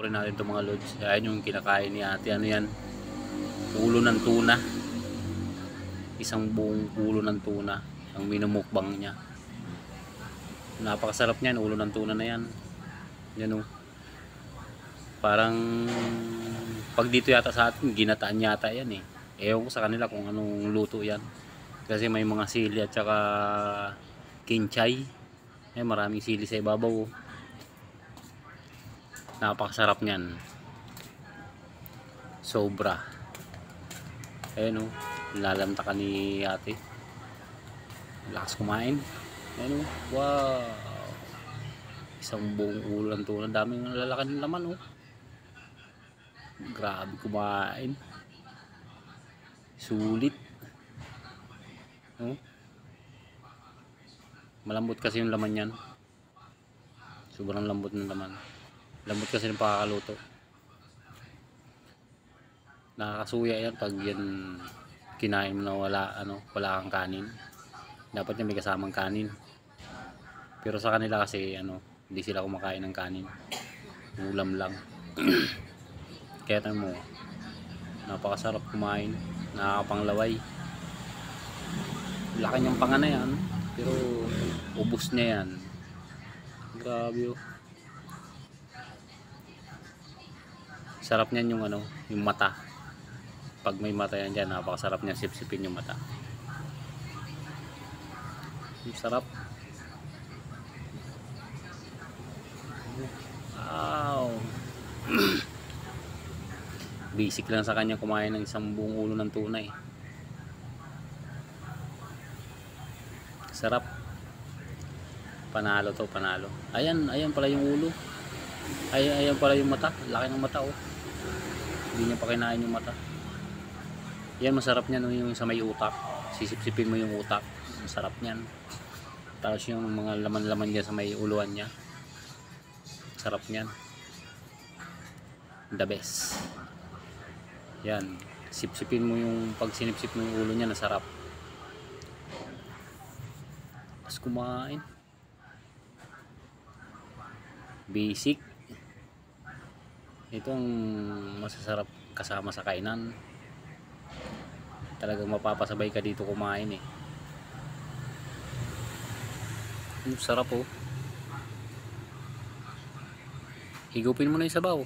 rin natin itong mga lods. Ayan yung kinakain ni ate. Ano yan? Ulo ng tuna. Isang buong ulo ng tuna ang minumukbang niya. Napakasarap niyan. Ulo ng tuna na yan. Yan o. Parang pag dito yata sa atin, ginataan yata yan eh. Ewan ko sa kanila kung anong luto yan. Kasi may mga sili at saka kinchay. Maraming sili sa ibabaw. Napakasarap niyan. Sobra. Ayan o. Lalamta ka ni ate. Lakas kumain. Ayan o. Wow. Isang buong ulo ng tuna. Daming lalaki ng laman o. Grabe kumain. Sulit. Malambot kasi yung laman yan. Sobrang lambot ng laman. Lambot kasi ng pakakaluto. Nakakasuya yan pag yan kinain mo na wala kang kanin. Dapat yan may kasamang kanin. Pero sa kanila kasi hindi sila kumakain ng kanin. Ulam lang. Kaya mo, napakasarap kumain. Nakakapanglaway. Laki niyang panga na yan. Pero ubos niya yan. Grabe oh. Sarap niyan yung mata. Pag may mata yan dyan, napakasarap niyan sipsipin yung mata. Sarap. Wow. Basic lang sa kanya kumain ng isang buong ulo ng tuna eh. Sarap. Panalo to, panalo. Ayan pala yung ulo. Ayan pala yung mata. Laki ng mata oh. Hindi niya pa kinain yung mata. Yan masarap niyan yung sa may utak. Sisipsipin mo yung utak. Masarap niyan. Tapos yung mga laman-laman niya sa may uluan niya. Sarap niyan. The best. Yan. Sipsipin mo yung pag sinipsip mo yung ulo niya, nasarap. Tapos kumain. Basic. Itong masasarap kasama sa kainan. Talagang mapapasabay ka dito kumain eh. Sarap oh. Higupin mo na yung sabaw.